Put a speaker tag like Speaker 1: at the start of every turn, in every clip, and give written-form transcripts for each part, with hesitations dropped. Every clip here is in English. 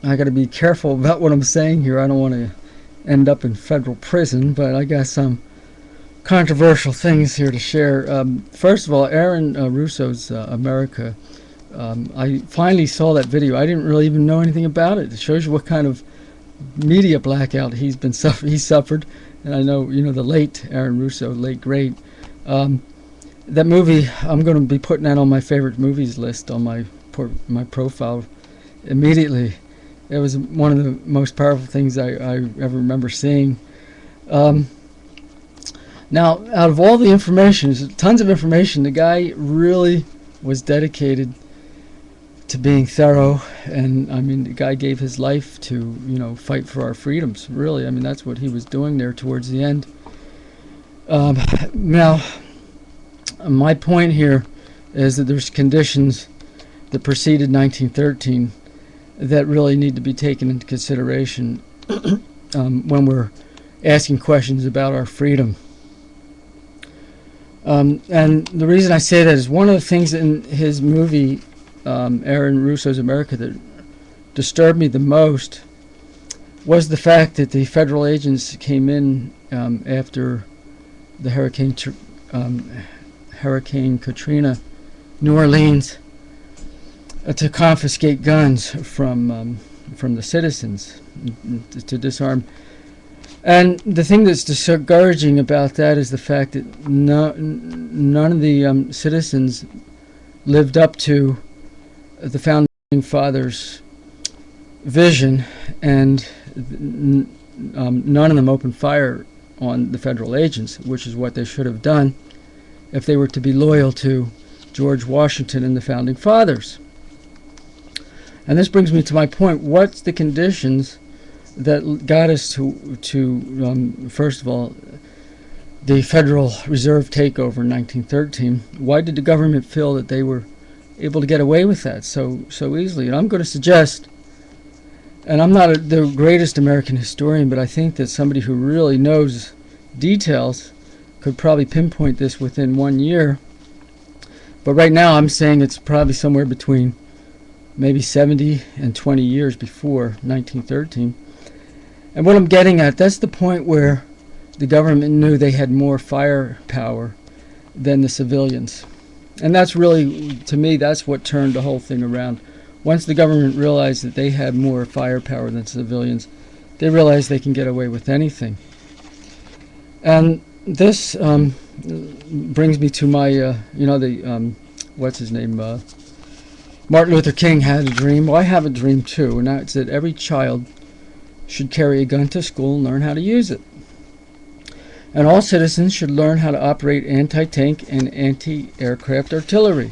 Speaker 1: I got to be careful about what I'm saying here. I don't want to end up in federal prison, but I got some controversial things here to share. First of all, Aaron Russo's America. I finally saw that video. I didn't really even know anything about it. It shows you what kind of media blackout he's suffered. And I know, the late Aaron Russo, late great. That movie, I'm going to be putting that on my favorite movies list on my profile immediately. It was one of the most powerful things I ever remember seeing. Now, out of all the information, there's tons of information. The guy really was dedicated to being thorough, and I mean, the guy gave his life to fight for our freedoms. Really, I mean, that's what he was doing there towards the end. Now, my point here is that there's conditions that preceded 1913 that really need to be taken into consideration when we're asking questions about our freedom. And the reason I say that is one of the things in his movie, Aaron Russo's America, that disturbed me the most was the fact that the federal agents came in after the Hurricane Katrina, New Orleans, to confiscate guns from the citizens to disarm. And the thing that's discouraging about that is the fact that none of the citizens lived up to the founding fathers' vision, and none of them opened fire on the federal agents, which is what they should have done if they were to be loyal to George Washington and the founding fathers. And this brings me to my point. What's the conditions that got us to first of all, the Federal Reserve takeover in 1913? Why did the government feel that they were able to get away with that so easily? And I'm going to suggest, and I'm not the greatest American historian, but I think that somebody who really knows details could probably pinpoint this within 1 year. But right now I'm saying it's probably somewhere between maybe 70 and 20 years before 1913. And what I'm getting at, that's the point where the government knew they had more firepower than the civilians. And that's really, to me, that's what turned the whole thing around. Once the government realized that they had more firepower than civilians, they realized they can get away with anything. And this brings me to my, what's his name? Martin Luther King had a dream. Well, I have a dream too, and that's that every child should carry a gun to school and learn how to use it. And all citizens should learn how to operate anti-tank and anti-aircraft artillery.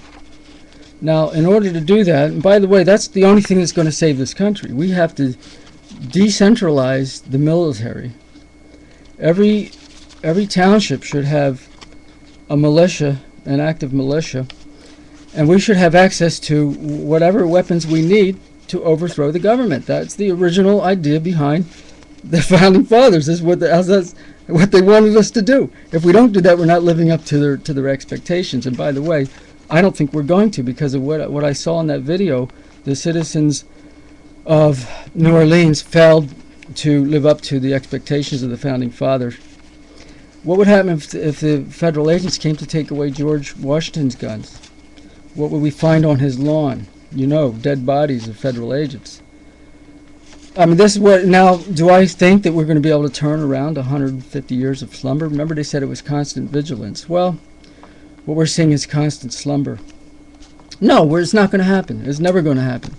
Speaker 1: Now, in order to do that, and by the way, that's the only thing that's going to save this country. We have to decentralize the military. Every township should have a militia, an active militia, and we should have access to whatever weapons we need to overthrow the government. That's the original idea behind the founding fathers. That's what they wanted us to do. If we don't do that, we're not living up to their expectations. And by the way, I don't think we're going to, because of what I saw in that video. The citizens of New Orleans failed to live up to the expectations of the founding fathers. What would happen if the federal agents came to take away George Washington's guns? What would we find on his lawn? Dead bodies of federal agents. I mean, this is what, now, do I think that we're going to be able to turn around 150 years of slumber? Remember, they said it was constant vigilance. Well, what we're seeing is constant slumber. No, it's not going to happen. It's never going to happen.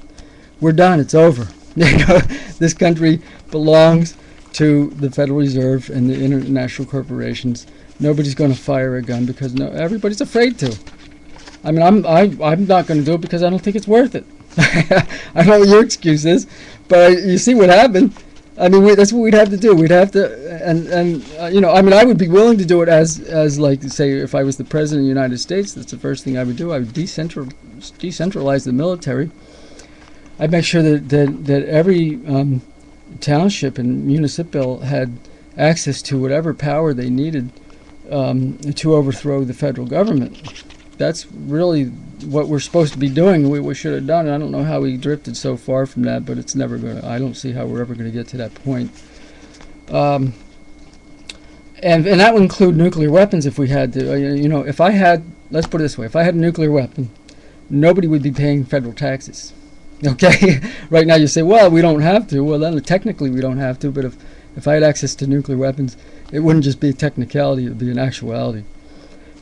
Speaker 1: We're done. It's over. This country belongs to the Federal Reserve and the international corporations. Nobody's going to fire a gun because everybody's afraid to. I mean, I'm not going to do it because I don't think it's worth it. I don't know what your excuse is, but you see what happened. I mean, that's what we'd have to do. We'd have to, I mean, I would be willing to do it as like, say, if I was the president of the United States, that's the first thing I would do. I would decentralize the military. I'd make sure that every township and municipal had access to whatever power they needed to overthrow the federal government. That's really what we're supposed to be doing, we should have done. I don't know how we drifted so far from that, but it's never going to, I don't see how we're ever going to get to that point. And that would include nuclear weapons if we had to. If I had, let's put it this way, if I had a nuclear weapon, nobody would be paying federal taxes. Okay? Right now you say, well, we don't have to. Well, then technically we don't have to, but if I had access to nuclear weapons, it wouldn't just be a technicality, it would be an actuality.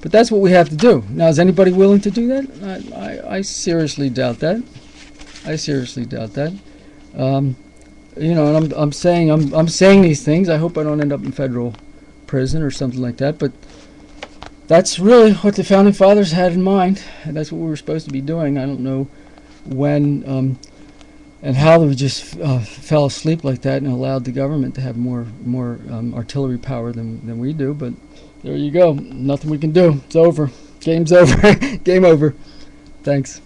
Speaker 1: But that's what we have to do. Now, is anybody willing to do that? I seriously doubt that. I seriously doubt that. And I'm saying these things. I hope I don't end up in federal prison or something like that. But that's really what the Founding Fathers had in mind, and that's what we were supposed to be doing. I don't know when and how they just fell asleep like that and allowed the government to have more artillery power than we do. But there you go. Nothing we can do. It's over. Game's over. Game over. Thanks.